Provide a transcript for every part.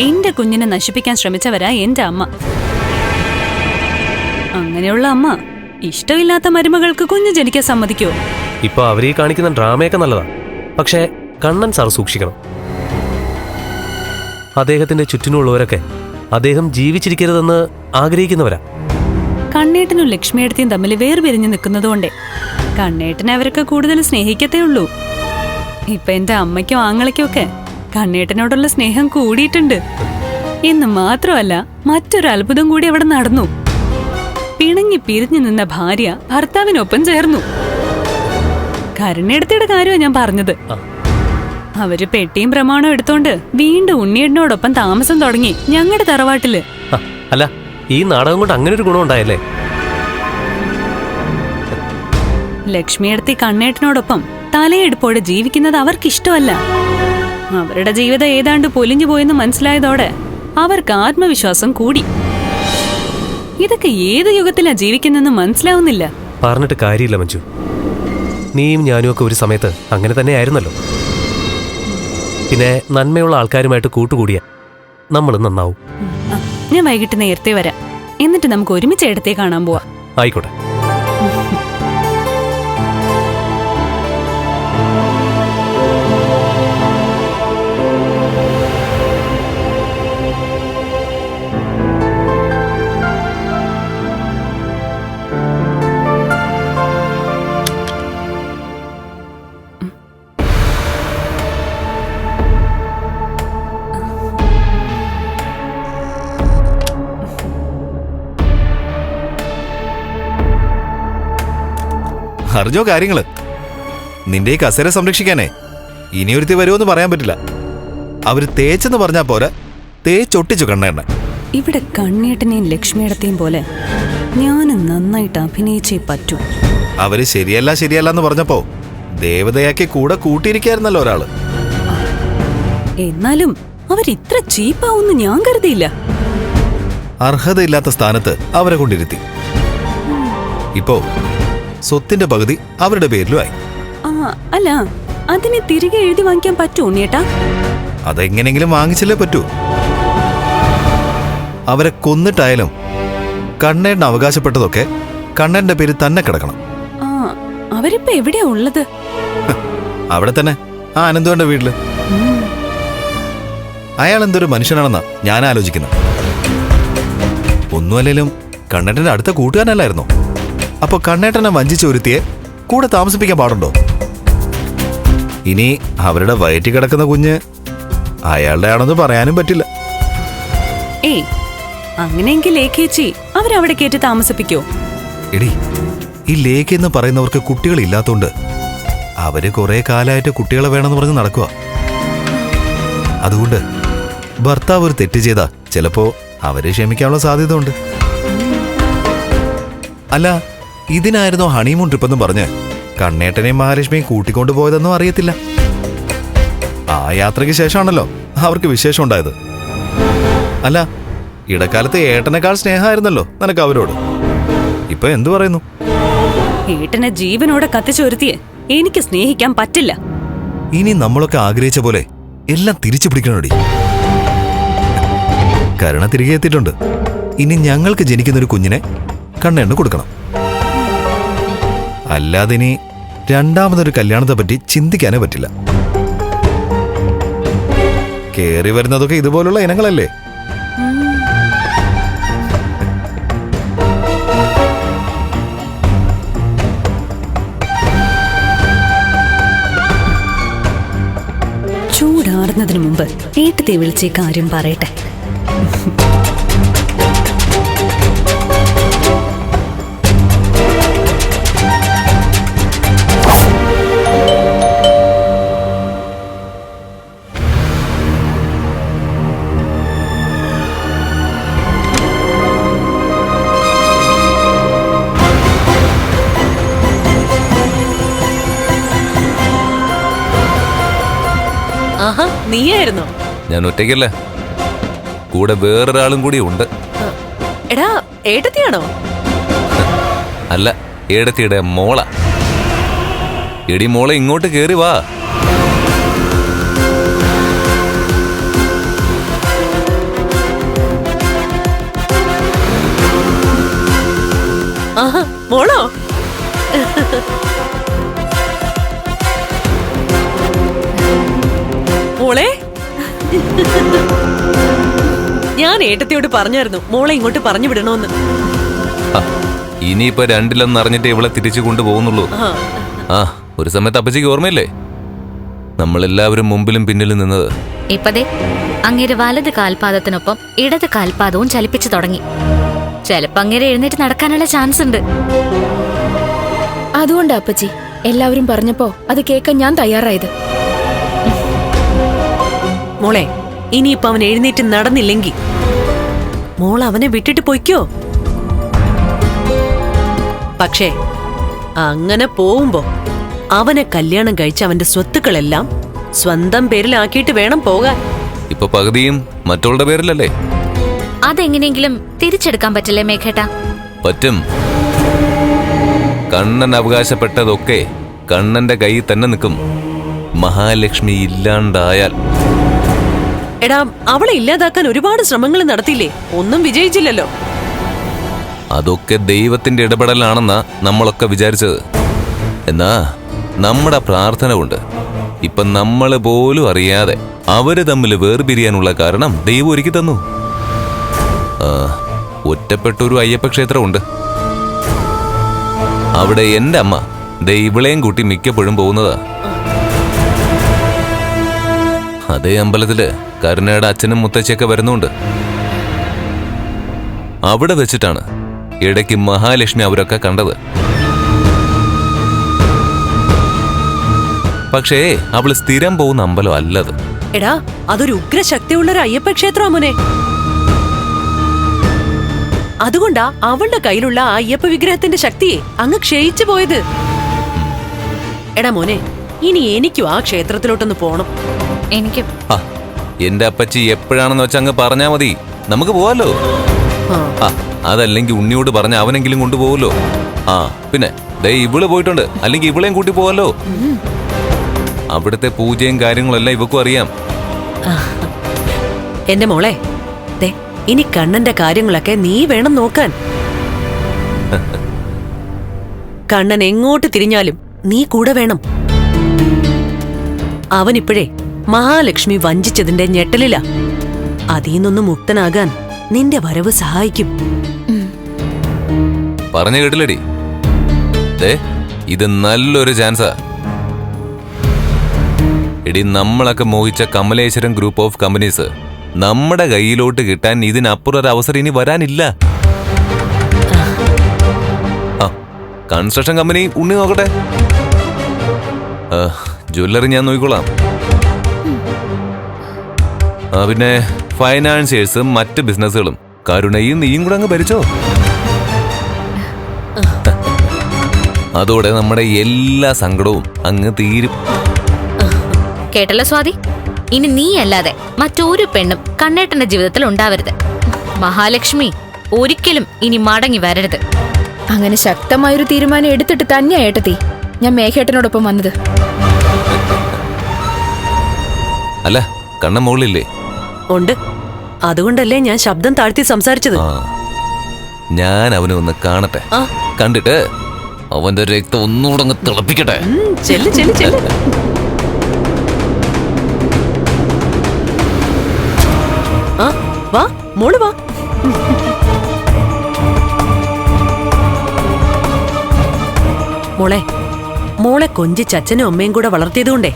എന്റെ കുഞ്ഞിനെ നശിപ്പിക്കാൻ ശ്രമിച്ചവരാ എന്റെ അമ്മ. അങ്ങനെയുള്ള അമ്മ ഇഷ്ടമില്ലാത്ത മരുമകൾക്ക് കുഞ്ഞ് ജനിക്കാൻ സമ്മതിക്കോ? ഇപ്പൊ അവരീ കാണിക്കുന്ന ഡ്രാമയൊക്കെ നല്ലതാ, പക്ഷേ കണ്ണൻ സാർ സൂക്ഷിക്കണം. അദ്ദേഹത്തിന്റെ ചുറ്റിനുള്ളവരൊക്കെ അദ്ദേഹം ജീവിച്ചിരിക്കരുതെന്ന് ആഗ്രഹിക്കുന്നവരാ. കണ്ണേട്ടനും ലക്ഷ്മിയേട്ടത്തിയും തമ്മിൽ വേർപിരിഞ്ഞു നിൽക്കുന്നതുകൊണ്ടേ കണ്ണേട്ടനെ അവരൊക്കെ കൂടുതൽ സ്നേഹിക്കത്തേ ഉള്ളൂ. ഇപ്പൊ എന്റെ അമ്മയ്ക്കും ആങ്ങളയ്ക്കും ഒക്കെ കണ്ണേട്ടനോടുള്ള സ്നേഹം കൂടിയിട്ടുണ്ട്. എന്ന് മാത്രമല്ല, മറ്റൊരു അത്ഭുതം കൂടി അവിടെ നടന്നു. പിണങ്ങി പിരിഞ്ഞു നിന്ന ഭാര്യ ഭർത്താവിനൊപ്പം ചേർന്നു. കരുണേടത്തിയുടെ കാര്യമാണ് ഞാൻ പറഞ്ഞത്. അവര് പെട്ടിയും പ്രമാണവും എടുത്തോണ്ട് വീണ്ടും ഉണ്ണിയേട്ടനോടൊപ്പം താമസം തുടങ്ങി ഞങ്ങളുടെ തറവാട്ടില്. അല്ല, ഈ നാടകം കൊണ്ട് അങ്ങനെ ഒരു ഗുണം ഉണ്ടായല്ലേ? ലക്ഷ്മിയെടുത്തി കണ്ണേട്ടനോടൊപ്പം തലയെടുപ്പോടെ ജീവിക്കുന്നത് അവർക്കിഷ്ടമല്ല. അവരുടെ ജീവിതം ഏതാണ്ട് പൊലിഞ്ഞു പോയെന്ന് മനസ്സിലായതോടെ അവർക്ക് ആത്മവിശ്വാസം കൂടി. ഇതൊക്കെ ഏത് യുഗത്തിലാ ജീവിക്കുന്നെന്ന് മനസ്സിലാവുന്നില്ല. പറഞ്ഞിട്ട് കാര്യമില്ല മഞ്ജു. നീയും ഞാനും ഒക്കെ ഒരു സമയത്ത് അങ്ങനെ തന്നെ ആയിരുന്നല്ലോ. പിന്നെ നന്മയുള്ള ആൾക്കാരുമായിട്ട് കൂട്ടുകൂടിയ നമ്മൾ നന്നാവും. ഞാൻ വൈകിട്ട് നേരത്തെ വരാം. എന്നിട്ട് നമുക്ക് ഒരുമിച്ച് ഇടത്തെ കാണാൻ പോവാ. ആയിക്കോട്ടെ. അറിഞ്ഞോ കാര്യങ്ങള്? നിന്റെ ഈ കസേര സംരക്ഷിക്കാനേ ഇനിയൊരുത്തി വരുമെന്ന് പറയാൻ പറ്റില്ല. അവര് തേച്ചെന്ന് പറഞ്ഞാ പോരാ, തേച്ചൊട്ടിച്ചു കണ്ണേണ്ണ. ഇവിടെ കണ്ണേട്ടനെയും ലക്ഷ്മിയിടത്തെയും പോലെ ഞാനും നന്നായിട്ട് അഭിനയിച്ചേ പറ്റൂ. അവര് ശരിയല്ല എന്ന് പറഞ്ഞപ്പോ ദേവതയാക്കി കൂടെ കൂട്ടിയിരിക്കായിരുന്നല്ലോ ഒരാള്. എന്നാലും അവരിത്ര ചീപ്പാവൂന്ന് ഞാൻ കരുതിയില്ല. അർഹതയില്ലാത്ത സ്ഥാനത്ത് അവരെ കൊണ്ടിരുത്തി. ഇപ്പോ സ്വത്തിന്റെ പകുതി അവരുടെ പേരിലുമായി. അല്ല, അതിനെ തിരികെ എഴുതി വാങ്ങിക്കാൻ പറ്റൂ ഉണ്ണിയേട്ടാ? അതെങ്ങനെങ്കിലും വാങ്ങിച്ചല്ലേ പറ്റൂ. അവരെ കൊന്നിട്ടായാലും കണ്ണേട്ടന് അവകാശപ്പെട്ടതൊക്കെ കണ്ണേട്ടന്റെ പേര് തന്നെ കിടക്കണം. അവരിപ്പോ എവിടെയാ ഉള്ളത്? അവിടെ തന്നെ, ആ അനന്തുവിന്റെ വീട്ടില്. അയാൾ എന്തൊരു മനുഷ്യനാണെന്നാ ഞാൻ ആലോചിക്കുന്നത്. ഒന്നുമല്ലേലും കണ്ണേട്ടന്റെ അടുത്ത കൂട്ടുകാരനല്ലായിരുന്നോ? അപ്പൊ കണ്ണേട്ടനെ വഞ്ചിച്ചൊരുത്തിയെ കൂടെ താമസിപ്പിക്കാൻ പാടുണ്ടോ? ഇനി അവരുടെ വയറ്റി കിടക്കുന്ന കുഞ്ഞ് അയാളുടെ ആണെന്ന് പറയാനും പറ്റില്ല. ഏയ്, അങ്ങനെയെങ്കിൽ ലേഖേച്ചി അവരവിടെ കേറ്റി താമസിപ്പിക്കോ? എടി, ഈ ലേഖ എന്ന് പറയുന്നവർക്ക് കുട്ടികളില്ലാത്തോണ്ട് അവര് കുറെ കാലമായിട്ട് കുട്ടികളെ വേണമെന്ന് പറഞ്ഞ് നടക്കുക. അതുകൊണ്ട് ഭർത്താവ് ഒരു തെറ്റ് ചെയ്താ ചിലപ്പോ അവരെ ക്ഷമിക്കാനുള്ള സാധ്യത ഉണ്ട്. അല്ല, ഇതിനായിരുന്നോ ഹണിമൂൺ ട്രിപ്പെന്നും പറഞ്ഞ് കണ്ണേട്ടനെയും മഹാലക്ഷ്മിയും കൂട്ടിക്കൊണ്ടു പോയതെന്നും അറിയത്തില്ല. ആ യാത്രയ്ക്ക് ശേഷമാണല്ലോ അവർക്ക് വിശേഷം ഉണ്ടായത്. അല്ല, ഇടക്കാലത്ത് ഏട്ടനേക്കാൾ സ്നേഹമായിരുന്നല്ലോ നിനക്ക് അവരോട്. ഇപ്പൊ എന്തു പറയുന്നു? ഏട്ടനെ ജീവനോടെ കത്തിച്ചൊരുത്തിയെ എനിക്ക് സ്നേഹിക്കാൻ പറ്റില്ല. ഇനി നമ്മളൊക്കെ ആഗ്രഹിച്ച പോലെ എല്ലാം തിരിച്ചു പിടിക്കണോടി. കരുണ തിരികെ എത്തിയിട്ടുണ്ട്. ഇനി ഞങ്ങൾക്ക് ജനിക്കുന്നൊരു കുഞ്ഞിനെ കണ്ണേണ്ണ കൊടുക്കണം. അല്ലാതെ ഇനി രണ്ടാമതൊരു കല്യാണത്തെ പറ്റി ചിന്തിക്കാനേ പറ്റില്ല. കേറി വരുന്നതൊക്കെ ഇതുപോലുള്ള ഇനങ്ങളല്ലേ? ചൂടാറുന്നതിന് മുമ്പ് ഏട്ടത്തെ വിളിച്ച് കാര്യം പറയട്ടെ. നീയായിരുന്നോ? ഞാൻ ഒറ്റയ്ക്കല്ല, കൂടെ വേറൊരാളും കൂടി ഉണ്ട്. എടാ, ഏട്ടത്തിയാണോ? അല്ല, ഏടത്തിയുടെ മോള. എടി മോളെ, ഇങ്ങോട്ട് കേറി വാ. ആഹാ, മോളോ? മോളെ, ഞാൻ ഏട്ടത്തിയോട് പറഞ്ഞായിരുന്നു മോളെ ഇങ്ങോട്ട് പറഞ്ഞു വിടണോന്ന്. ഇനിയിപ്പോ രണ്ടിലൊന്നും അറിഞ്ഞിട്ട് ഇവളെ തിരിച്ചു കൊണ്ടുപോകുന്നുള്ളൂ. ആ, ഒരു സമയത്ത് അപ്പച്ചിക്ക് ഓർമ്മയില്ലേ, നമ്മളെല്ലാവരും മുമ്പിലും പിന്നിലും നിന്നത്. ഇപ്പതേ അങ്ങേര് വലത് കാൽപാദത്തിനൊപ്പം ഇടത് കാൽപാദവും ചലിപ്പിച്ചു തുടങ്ങി. ചിലപ്പോ അങ്ങേര് എഴുന്നേറ്റ് നടക്കാനുള്ള ചാൻസ് ഉണ്ട്. അതുകൊണ്ട് അപ്പച്ചി എല്ലാവരും പറഞ്ഞപ്പോ അത് കേൾക്കാൻ ഞാൻ തയ്യാറായത്. മോളെ, ഇനിയിപ്പൊ അവൻ എഴുന്നേറ്റ് നടന്നില്ലെങ്കിൽ മോൾ അവനെ വിട്ടിട്ട് പൊയ്ക്കോ. പക്ഷേ അങ്ങനെ പോവുമ്പോ അവനെ കല്യാണം കഴിച്ച് അവന്റെ സ്വത്തുക്കളെല്ലാം സ്വന്തം പേരിലാക്കിയിട്ട് വേണം പോകാൻ. ഇപ്പൊ പകുതിയും മറ്റുള്ള പേരിലല്ലേ? അതെങ്ങനെയെങ്കിലും തിരിച്ചെടുക്കാൻ പറ്റില്ലേ മേഘേട്ടാ? പറ്റും. കണ്ണൻ അവകാശപ്പെട്ടതൊക്കെ കണ്ണന്റെ കയ്യിൽ തന്നെ നിൽക്കും. മഹാലക്ഷ്മി ഇല്ലാണ്ടായാൽ. എടാ, അവളെ ഇല്ലാതാക്കാൻ ഒരുപാട് ശ്രമങ്ങൾ നടത്തിയില്ലേ, ഒന്നും വിജയിച്ചില്ലല്ലോ. അതൊക്കെ ദൈവത്തിന്റെ ഇടപെടലാണെന്നാ നമ്മളൊക്കെ വിചാരിച്ചത്. എന്നാ നമ്മുടെ പ്രാർത്ഥന കൊണ്ട് ഇപ്പൊ നമ്മള് പോലും അറിയാതെ അവര് തമ്മിൽ വേർപിരിയാനുള്ള കാരണം ദൈവം ഒരുക്കി തന്നു. ഒറ്റപ്പെട്ടൊരു അയ്യപ്പ ക്ഷേത്രമുണ്ട്. അവിടെ എന്റെ അമ്മ ദൈവളെയും കൂട്ടി മിക്കപ്പോഴും പോകുന്നതാ. അതേ അമ്പലത്തില് കരുണയുടെ അച്ഛനും മുത്തച്ഛയൊക്കെ വരുന്നുണ്ട്. അവിടെ വെച്ചിട്ടാണ് ഇടയ്ക്ക് മഹാലക്ഷ്മി അവരൊക്കെ കണ്ടത്. പക്ഷേ അവള് സ്ഥിരം പോകുന്ന അമ്പലം അല്ലത്. എടാ, അതൊരു ഉഗ്രശക്തിയുള്ളൊരു അയ്യപ്പ ക്ഷേത്രം മോനെ. അതുകൊണ്ടാ അവളുടെ കയ്യിലുള്ള ആ അയ്യപ്പ വിഗ്രഹത്തിന്റെ ശക്തിയെ അങ്ങ് ക്ഷയിച്ചു പോയത്. എടാ മോനെ, ഇനി എനിക്കും ആ ക്ഷേത്രത്തിലോട്ടൊന്ന് പോണം. എനിക്ക് എന്റെ അപ്പച്ചി എപ്പോഴാണെന്ന് വെച്ചാ അങ്ങ് പറഞ്ഞാ മതി, നമുക്ക് പോവാലോ. അതല്ലെങ്കിൽ ഉണ്ണിയോട് പറഞ്ഞ അവനെങ്കിലും കൊണ്ടുപോവല്ലോ. പിന്നെ ദേ ഇവള് പോയിട്ടുണ്ട്, അല്ലെങ്കിൽ ഇവളെയും കൂട്ടി പോവല്ലോ. അവിടുത്തെ പൂജയും കാര്യങ്ങളെല്ലാം ഇവക്കും അറിയാം. എന്റെ മോളെ, ദേ ഇനി കണ്ണന്റെ കാര്യങ്ങളൊക്കെ നീ വേണം നോക്കാൻ. കണ്ണൻ എങ്ങോട്ട് തിരിഞ്ഞാലും നീ കൂടെ വേണം. അവനിപ്പോഴേ മഹാലക്ഷ്മി വഞ്ചിച്ചതിന്റെ ഞെട്ടലിലാ. അതീന്നൊന്ന് മുക്തനാകാൻ നിന്റെ വരവ് സഹായിക്കും. പറഞ്ഞു കേട്ടില്ലടി, ഇത് നല്ലൊരു ചാൻസാ. എടി, നമ്മളൊക്കെ മോഹിച്ച കമലേശ്വരം ഗ്രൂപ്പ് ഓഫ് കമ്പനീസ് നമ്മുടെ കയ്യിലോട്ട് കിട്ടാൻ ഇതിനപ്പുറം ഒരു അവസരം ഇനി വരാനില്ല. കൺസ്ട്രക്ഷൻ കമ്പനി ഉണ്ണി നോക്കട്ടെ, ജ്വല്ലറി ഞാൻ നോക്കിക്കോളാം. പിന്നെ ഫൈനാൻസിയേഴ്സും മറ്റ് ബിസിനസ്സുകളും കരുണയും നീയും കൂടെ അങ്ങ് ഭരിച്ചോ. അതോടെ നമ്മുടെ എല്ലാ സങ്കടവും അങ്ങ് തീരും. കേട്ടല്ലോ സ്വാതി, ഇനി നീ അല്ലാതെ മറ്റൊരു പെണ്ണും കണ്ണേട്ടന്റെ ജീവിതത്തിൽ ഉണ്ടാവരുത്. മഹാലക്ഷ്മി ഒരിക്കലും ഇനി മടങ്ങി വരരുത്. അങ്ങനെ ശക്തമായൊരു തീരുമാനം എടുത്തിട്ട് തന്നെയാ ഏട്ടത്തി ഞാൻ മേഘേട്ടനോടൊപ്പം വന്നത്. അല്ല, കണ്ണൻ മുകളിലില്ലേ? ഉണ്ട്. അതുകൊണ്ടല്ലേ ഞാൻ ശബ്ദം താഴ്ത്തി സംസാരിച്ചത്. ഞാൻ അവനെ ഒന്ന് കാണട്ടെ. കണ്ടിട്ട് അവന്റെ രക്തം ഒന്നുകൂടെ അങ്ങ് തിളപ്പിക്കട്ടെ. ചെല്ല് ചെല്ല് ചെല്ല്. വാ മോള് വാ. മോളെ, മോളെ കൊഞ്ചിച്ച് അച്ഛനും അമ്മയും കൂടെ വളർത്തിയതുകൊണ്ടേ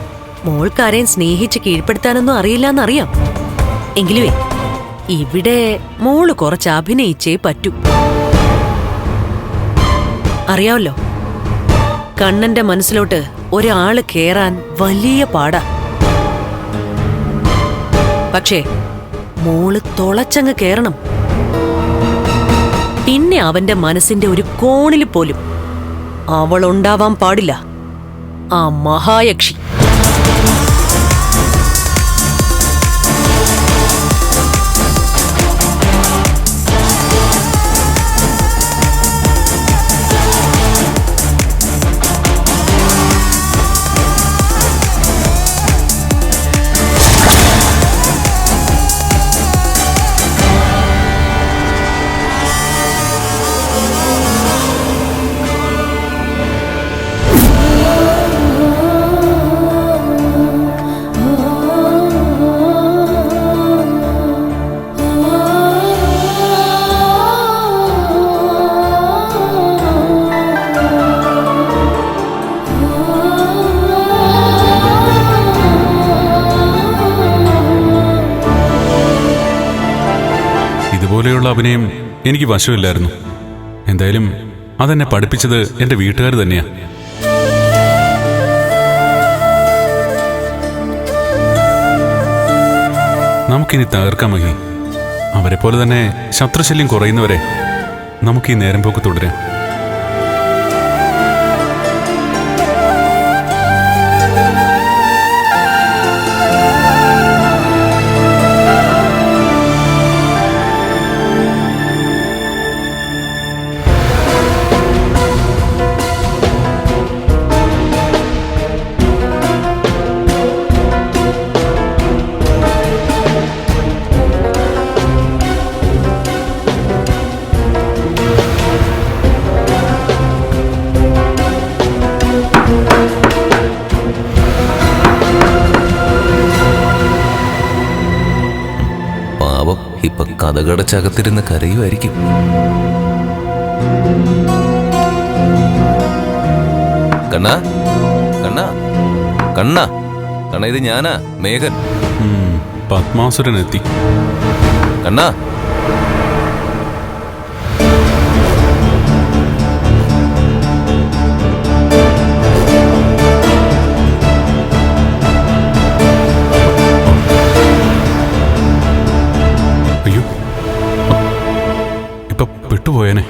മോൾക്കാരെയും സ്നേഹിച്ച് കീഴ്പ്പെടുത്താനൊന്നും അറിയില്ലെന്നറിയാം. എങ്കിലുവേ ഇവിടെ മോള് കുറച്ച് അഭിനയിച്ചേ പറ്റൂ. അറിയാവല്ലോ, കണ്ണന്റെ മനസ്സിലോട്ട് ഒരാള് കേറാൻ വലിയ പാടാ. പക്ഷേ മോള് തുളച്ചങ്ങ് കേറണം. പിന്നെ അവന്റെ മനസ്സിന്റെ ഒരു കോണിൽ പോലും അവളുണ്ടാവാൻ പാടില്ല, ആ മഹായക്ഷി. ഇതുപോലെയുള്ള അഭിനയം എനിക്ക് വശമില്ലായിരുന്നു. എന്തായാലും അതെന്നെ പഠിപ്പിച്ചത് എൻ്റെ വീട്ടുകാർ തന്നെയാ. നമുക്കിനി തകർക്കാം മഹി. അവരെ പോലെ തന്നെ ശത്രുശല്യം കുറയുന്നവരെ നമുക്ക് ഈ നേരം പോക്ക് തുടരാം. ഇപ്പൊ കഥകടച്ചകത്തിരുന്ന് കരയുമായിരിക്കും. കണ്ണാ കണ്ണാ കണ്ണാ കണ്ണ, ഇത് ഞാനാ, മേഘൻ. പത്മാസുരൻ എത്തി. കണ്ണാ, പെട്ടുപോയനെ.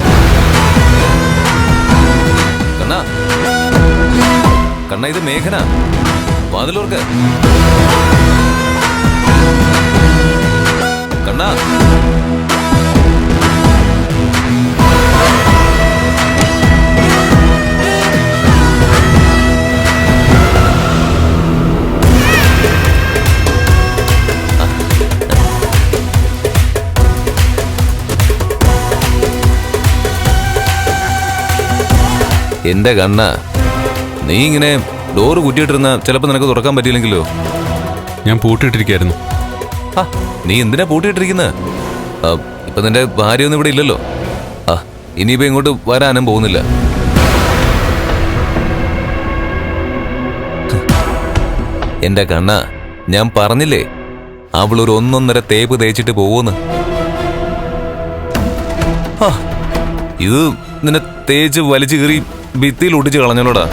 കണ്ണാ കണ്ണ, ഇത് മേഘനാ. വാതിലോർക്ക്. കണ്ണാ, എന്റെ കണ്ണ, നീ ഇങ്ങനെ ഡോറ് കുറ്റിയിട്ടിരുന്ന ചിലപ്പോ നിനക്ക് തുറക്കാൻ പറ്റിയില്ലെങ്കിലോ? ഞാൻ പൂട്ടിയിട്ടിരിക്കായിരുന്നു. നീ എന്തിനാ പൂട്ടിയിട്ടിരിക്കുന്നത്? ഇപ്പൊ നിന്റെ ഭാര്യയൊന്നും ഇവിടെ ഇല്ലല്ലോ. ഇനിയിപ്പോ ഇങ്ങോട്ട് വരാനും പോകുന്നില്ല. എന്റെ കണ്ണ, ഞാൻ പറഞ്ഞില്ലേ അവളൊരു 1.5 തേപ്പ് തേച്ചിട്ട് പോവൂന്ന്. ഇത് നിന്നെ തേച്ച് വലിച്ചു കീറി ഭിത്തിയിൽ ഒട്ടിച്ച് കളഞ്ഞല്ലോടാ.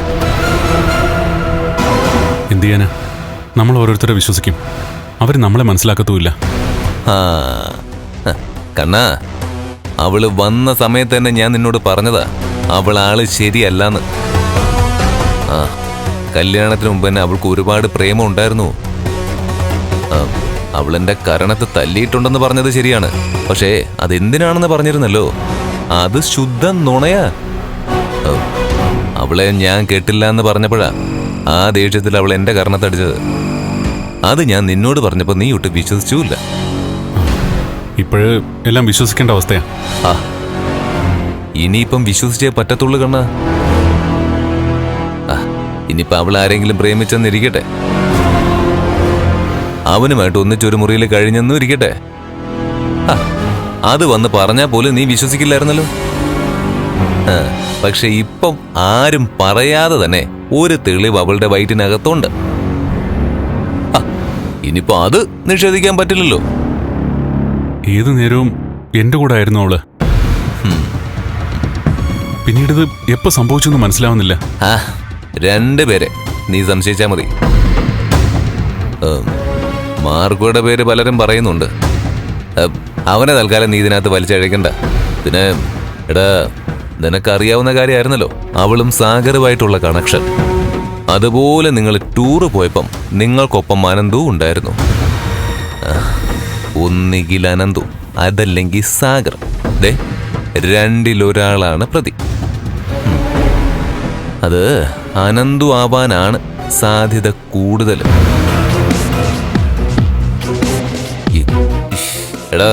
എന്ത് ചെയ്യാനാ, നമ്മൾ ഓരോരുത്തരെ വിശ്വസിക്കും, അവർ നമ്മളെ മനസ്സിലാക്കത്തുമില്ല. കണ്ണാ, അവള് വന്ന സമയത്ത് തന്നെ ഞാൻ നിന്നോട് പറഞ്ഞതാ അവളാള് ശരിയല്ലാന്ന്. കല്യാണത്തിന് മുമ്പ് തന്നെ അവൾക്ക് ഒരുപാട് പ്രേമം ഉണ്ടായിരുന്നു. അവളെന്റെ കരണത്ത് തല്ലിയിട്ടുണ്ടെന്ന് പറഞ്ഞത് ശരിയാണ്, പക്ഷേ അതെന്തിനാണെന്ന് പറഞ്ഞിരുന്നല്ലോ. അത് ശുദ്ധ നുണയാ. അവളെ ഞാൻ കേട്ടില്ല എന്ന് പറഞ്ഞപ്പോഴാ ആ ദേഷ്യത്തിൽ അവൾ എന്റെ കരണത്തടിച്ചത്. അത് ഞാൻ നിന്നോട് പറഞ്ഞപ്പോ നീ ഒട്ട് വിശ്വസിച്ചില്ല. ഇപ്പോഴ് എല്ലാം വിശ്വസിക്കേണ്ട അവസ്ഥയാ. ഇനിയിപ്പം വിശ്വസിച്ചേ പറ്റത്തുള്ളൂ കണ്ണാ. ഇനിയിപ്പോ അവൾ ആരെങ്കിലും പ്രേമിച്ചെന്നിരിക്കട്ടെ, അവനുമായിട്ട് ഒന്നിച്ചൊരു മുറിയിൽ കഴിഞ്ഞെന്നും ഇരിക്കട്ടെ, അത് വന്ന് പറഞ്ഞാൽ പോലും നീ വിശ്വസിക്കില്ലായിരുന്നല്ലോ. പക്ഷെ ഇപ്പം ആരും പറയാതെ തന്നെ ഒരു തെളിവ് അവളുടെ വയറ്റിനകത്തുണ്ട്. ഇനിയിപ്പോ അത് നിഷേധിക്കാൻ പറ്റില്ലല്ലോ. ഏതു നേരവും എന്റെ കൂടെ ആയിരുന്നു അവള്. പിന്നീട് ഇത് എപ്പോ സംഭവിച്ചെന്ന് മനസ്സിലാവുന്നില്ല. 2 പേരെ നീ സംശയിച്ചാ മതി. മാർക്കോയുടെ പേര് പലരും പറയുന്നുണ്ട്. അവനെ തൽക്കാലം നീ ഇതിനകത്ത് വലിച്ചഴക്കണ്ട. പിന്നെ എടാ, നിനക്കറിയാവുന്ന കാര്യമായിരുന്നല്ലോ അവളും സാഗറുമായിട്ടുള്ള കണക്ഷൻ. അതുപോലെ നിങ്ങൾ ടൂറ് പോയപ്പം നിങ്ങൾക്കൊപ്പം അനന്തു ഉണ്ടായിരുന്നു. ഒന്നുകിൽ അനന്തു, അതല്ലെങ്കിൽ സാഗർ. 2-ൽ-1 പ്രതി. അത് അനന്തു ആവാനാണ് സാധ്യത കൂടുതൽ. എടാ,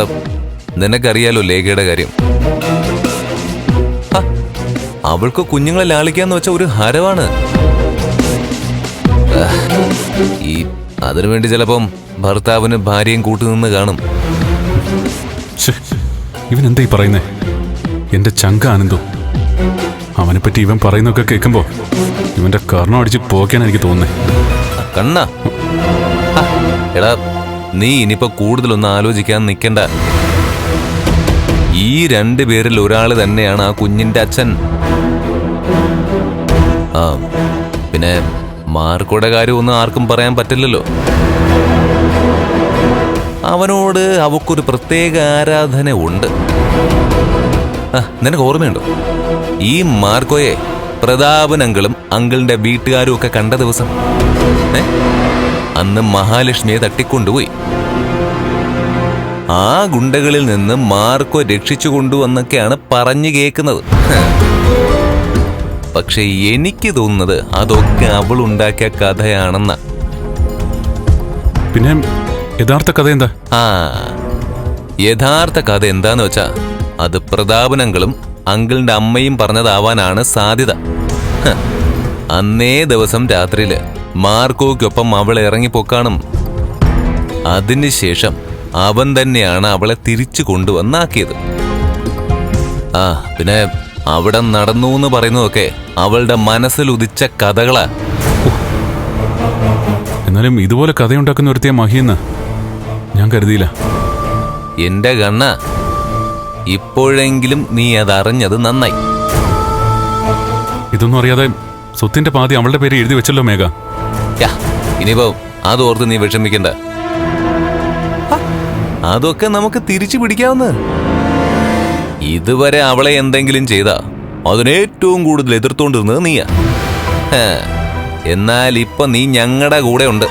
നിനക്കറിയാലോ ലേഖയുടെ കാര്യം. അവൾക്ക് കുഞ്ഞുങ്ങളെ ലാളിക്കാന്ന് വെച്ച ഒരു ഹരവാണ്. അതിനുവേണ്ടി ചിലപ്പം ഭർത്താവിന് ഭാര്യയും കൂട്ടുനിന്ന് കാണും. ഇവൻ എന്തായി പറയുന്നേ? എന്റെ ചങ്ക ആനന്ദു. അവനെപ്പറ്റി ഇവൻ പറയുന്നൊക്കെ കേൾക്കുമ്പോ ഇവന്റെ കർണം അടിച്ച് പോക്കാണ് എനിക്ക് തോന്നുന്നേ. കണ്ണ, എടാ, നീ ഇനിയിപ്പോ കൂടുതലൊന്നും ആലോചിക്കാൻ നിൽക്കണ്ട. ഈ രണ്ടുപേരിൽ ഒരാള് തന്നെയാണ് ആ കുഞ്ഞിന്റെ അച്ഛൻ. ആ പിന്നെ മാർക്കോടെ കാര്യമൊന്നും ആർക്കും പറയാൻ പറ്റില്ലല്ലോ. അവനോട് അവക്കൊരു പ്രത്യേക ആരാധന ഉണ്ട്. നിനക്ക് ഓർമ്മയുണ്ടോ ഈ മാർക്കോയെ പ്രതാപൻ അങ്കിളും അങ്കിളിന്റെ വീട്ടുകാരും ഒക്കെ കണ്ട ദിവസം? അന്ന് മഹാലക്ഷ്മിയെ തട്ടിക്കൊണ്ടുപോയി. ആ ഗുണ്ടകളിൽ നിന്ന് മാർക്കോ രക്ഷിച്ചു കൊണ്ടുവന്നൊക്കെയാണ് പറഞ്ഞു കേൾക്കുന്നത്. പക്ഷെ എനിക്ക് തോന്നുന്നത് അതൊക്കെ അവൾ ഉണ്ടാക്കിയ കഥയാണെന്ന. പിന്നെ യഥാർത്ഥ കഥ എന്താ? യഥാർത്ഥ കഥ എന്താന്ന് വെച്ചാ അത് പ്രതാപനങ്ങളും അങ്കിളിന്റെ അമ്മയും പറഞ്ഞതാവാനാണ് സാധ്യത. അന്നേ ദിവസം രാത്രിയില് മാർക്കോയ്ക്കൊപ്പം അവൾ ഇറങ്ങിപ്പോക്കാണും. അതിനുശേഷം അവൻ തന്നെയാണ് അവളെ തിരിച്ചു കൊണ്ടുവന്നാക്കിയത്. പിന്നെ അവിടെ നടന്നു എന്ന് പറയുന്നതൊക്കെ അവളുടെ മനസ്സിൽ ഉദിച്ച കഥകളാ. എന്നാലും ഇതുപോലെ കഥയുണ്ടാക്കുന്ന ഒരുത്തിയ മഹിയെന്ന് ഞാൻ കരുതിയില്ല. എന്റെ കണ്ണ, ഇപ്പോഴെങ്കിലും നീ അതറിഞ്ഞത് നന്നായി. ഇതൊന്നും അറിയാതെ സ്വത്തിന്റെ പാതി അവളുടെ പേര് എഴുതി വെച്ചല്ലോ മേഘ. ഇനിയിപ്പോ അതോർത്ത് നീ വിഷമിക്കണ്ട. അതൊക്കെ നമുക്ക് തിരിച്ചു പിടിക്കാവുന്ന. ഇതുവരെ അവളെ എന്തെങ്കിലും ചെയ്താ അതിനേറ്റവും കൂടുതൽ എതിർത്തോണ്ടിരുന്നത് നീയാ. എന്നാൽ ഇപ്പൊ നീ ഞങ്ങളുടെ കൂടെ ഉണ്ട്.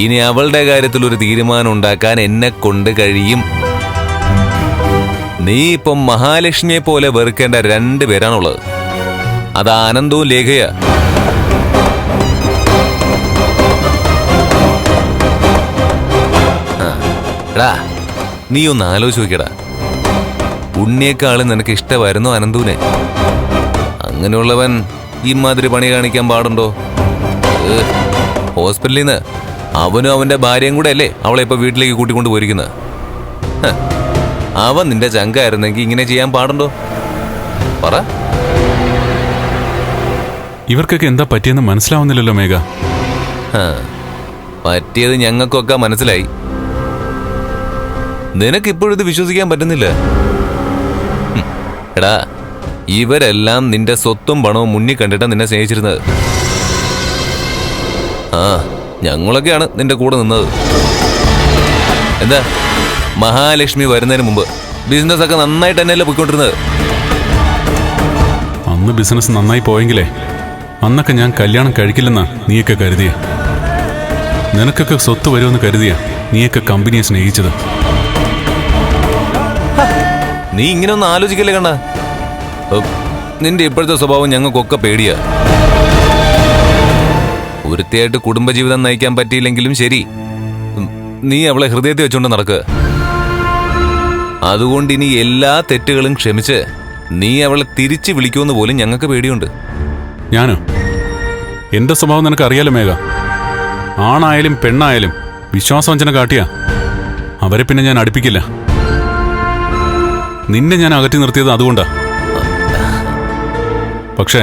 ഇനി അവളുടെ കാര്യത്തിൽ ഒരു തീരുമാനം ഉണ്ടാക്കാൻ എന്നെ കൊണ്ട് കഴിയും. നീ ഇപ്പം മഹാലക്ഷ്മിയെ പോലെ വെറുക്കേണ്ട രണ്ടുപേരാണുള്ളത്. അത് ആനന്ദവും ലേഖയാ. നീ ഒന്ന് ആലോചിച്ച് നോക്കിയടാ. ഉണ്ണിയേക്കാളും നിനക്ക് ഇഷ്ടമായിരുന്നു അനന്തുവിനെ. അങ്ങനെയുള്ളവൻ ഇമാതിരി പണി കാണിക്കാൻ പാടുണ്ടോ? ഹോസ്പിറ്റലിൽ നിന്ന് അവനും അവന്റെ ഭാര്യയും കൂടെ അല്ലേ അവളെ ഇപ്പൊ വീട്ടിലേക്ക് കൂട്ടിക്കൊണ്ട് പോയിരിക്കുന്നത്. അവൻ നിന്റെ ചങ്കായിരുന്നെങ്കിൽ ഇങ്ങനെ ചെയ്യാൻ പാടുണ്ടോ? പറ. ഇവർക്കൊക്കെ എന്താ പറ്റിയെന്ന് മനസ്സിലാവുന്നില്ലല്ലോ മേഘ. പറ്റിയത് ഞങ്ങൾക്കൊക്കെ മനസ്സിലായി. നിനക്കിപ്പോഴിത് വിശ്വസിക്കാൻ പറ്റുന്നില്ല. എടാ, ഇവരെല്ലാം നിന്റെ സ്വത്തും പണവും മുന്നിൽ കണ്ടിട്ടാണ് നിന്നെ സ്നേഹിച്ചിരുന്നത്. ഞങ്ങളൊക്കെയാണ് നിന്റെ കൂടെ നിന്നത്. എന്താ, മഹാലക്ഷ്മി വരുന്നതിന് മുമ്പ് ബിസിനസ് ഒക്കെ നന്നായിട്ട് തന്നെയല്ലേ പോയിക്കൊണ്ടിരുന്നത്. അന്ന് ബിസിനസ് നന്നായി പോയെങ്കിലേ അന്നൊക്കെ ഞാൻ കല്യാണം കഴിക്കില്ലെന്നാ നീയൊക്കെ കരുതിയ. നിനക്കൊക്കെ സ്വത്ത് വരുമെന്ന് കരുതിയ നീയൊക്കെ കമ്പനിയെ സ്നേഹിച്ചത്. നീ ഇങ്ങനെ ഒന്നും ആലോചിക്കല്ലേ കണ്ണ. നിന്റെ ഇപ്പോഴത്തെ സ്വഭാവം ഞങ്ങൾക്കൊക്കെ പേടിയാ. ഒരുത്തിയായിട്ട് കുടുംബജീവിതം നയിക്കാൻ പറ്റിയില്ലെങ്കിലും ശരി, നീ അവളെ ഹൃദയത്തിൽ വെച്ചുകൊണ്ട് നടക്കുക. അതുകൊണ്ട് ഇനി എല്ലാ തെറ്റുകളും ക്ഷമിച്ച് നീ അവളെ തിരിച്ചു വിളിക്കുമെന്ന് പോലും ഞങ്ങൾക്ക് പേടിയുണ്ട്. ഞാനോ? എന്റെ സ്വഭാവം നിനക്ക് അറിയാലോ മേഘ. ആണായാലും പെണ്ണായാലും വിശ്വാസവഞ്ചന കാട്ടിയാ അവരെ പിന്നെ ഞാൻ അടുപ്പിക്കില്ല. നിന്നെ ഞാൻ അകറ്റി നിർത്തിയത് അതുകൊണ്ടാ. പക്ഷേ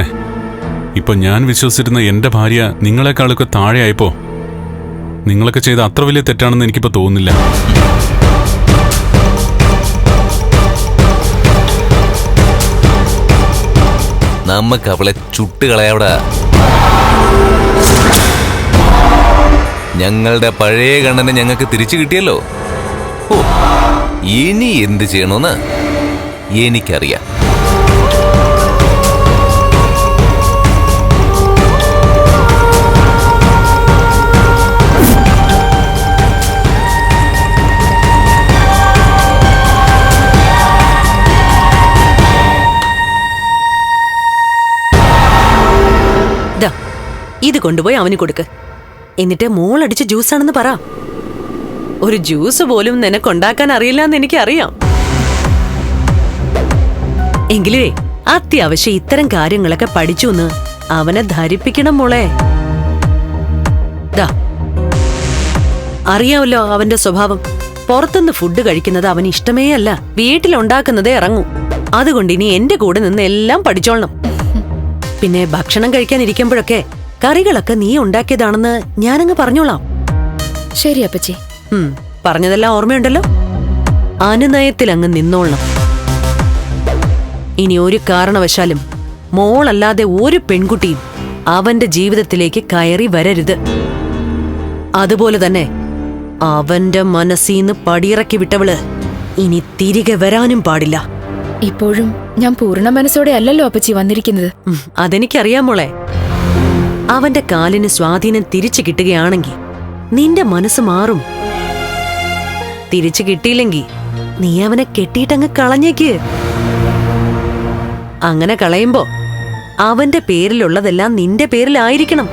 ഇപ്പൊ ഞാൻ വിശ്വസിച്ചിരുന്ന എന്റെ ഭാര്യ നിങ്ങളെക്കാളൊക്കെ താഴെയായപ്പോ നിങ്ങളൊക്കെ ചെയ്ത അത്ര വലിയ തെറ്റാണെന്ന് എനിക്കിപ്പോ തോന്നുന്നില്ല. നമുക്ക് അവളെ ചുട്ടുകളയാവിടാ. ഞങ്ങളുടെ പഴയ കണ്ണനെ ഞങ്ങൾക്ക് തിരിച്ചു കിട്ടിയല്ലോ. ഇനി എന്ത് ചെയ്യണമെന്ന് എനിക്കറിയാം. ഇത് കൊണ്ടുപോയി അവന് കൊടുക്ക്. എന്നിട്ട് മോളടിച്ച് ജ്യൂസാണെന്ന് പറ. ഒരു ജ്യൂസ് പോലും നിനക്കുണ്ടാക്കാൻ അറിയില്ലെന്ന് എനിക്കറിയാം. എങ്കിലേ അത്യാവശ്യം ഇത്തരം കാര്യങ്ങളൊക്കെ പഠിച്ചു എന്ന് അവനെ ധരിപ്പിക്കണം മോളെ. അറിയാമല്ലോ അവന്റെ സ്വഭാവം. പുറത്തുനിന്ന് ഫുഡ് കഴിക്കുന്നത് അവന് ഇഷ്ടമേ അല്ല. വീട്ടിലുണ്ടാക്കുന്നതേ ഇറങ്ങൂ. അതുകൊണ്ട് ഇനി എന്റെ കൂടെ നിന്ന് എല്ലാം പഠിച്ചോളണം. പിന്നെ ഭക്ഷണം കഴിക്കാൻ ഇരിക്കുമ്പോഴൊക്കെ കറികളൊക്കെ നീ ഉണ്ടാക്കിയതാണെന്ന് ഞാനങ്ങ് പറഞ്ഞോളാം. ശരി അപ്പച്ചി. പറഞ്ഞതെല്ലാം ഓർമ്മയുണ്ടല്ലോ. അനുനയത്തിൽ അങ്ങ് നിന്നോളണം. ഇനി ഒരു കാരണവശാലും മോളല്ലാതെ ഒരു പെൺകുട്ടിയും അവന്റെ ജീവിതത്തിലേക്ക് കയറി വരരുത്. അതുപോലെ തന്നെ അവന്റെ മനസ്സീന്ന് പടിയിറക്കി വിട്ടവള് ഇനി തിരികെ വരാനും പാടില്ല. ഇപ്പോഴും ഞാൻ പൂർണ്ണ മനസ്സോടെ അല്ലല്ലോ അപ്പച്ചി വന്നിരിക്കുന്നത്. അതെനിക്കറിയാം മോളെ. അവന്റെ കാലിന് സ്വാധീനം തിരിച്ചു കിട്ടുകയാണെങ്കിൽ നിന്റെ മനസ്സ് മാറും. തിരിച്ചു കിട്ടിയില്ലെങ്കിൽ നീ അവനെ കെട്ടിയിട്ടങ്ങ് കളഞ്ഞേക്ക്. അങ്ങനെ കളയുമ്പോ അവന്റെ പേരിലുള്ളതെല്ലാം നിന്റെ പേരിലായിരിക്കണം.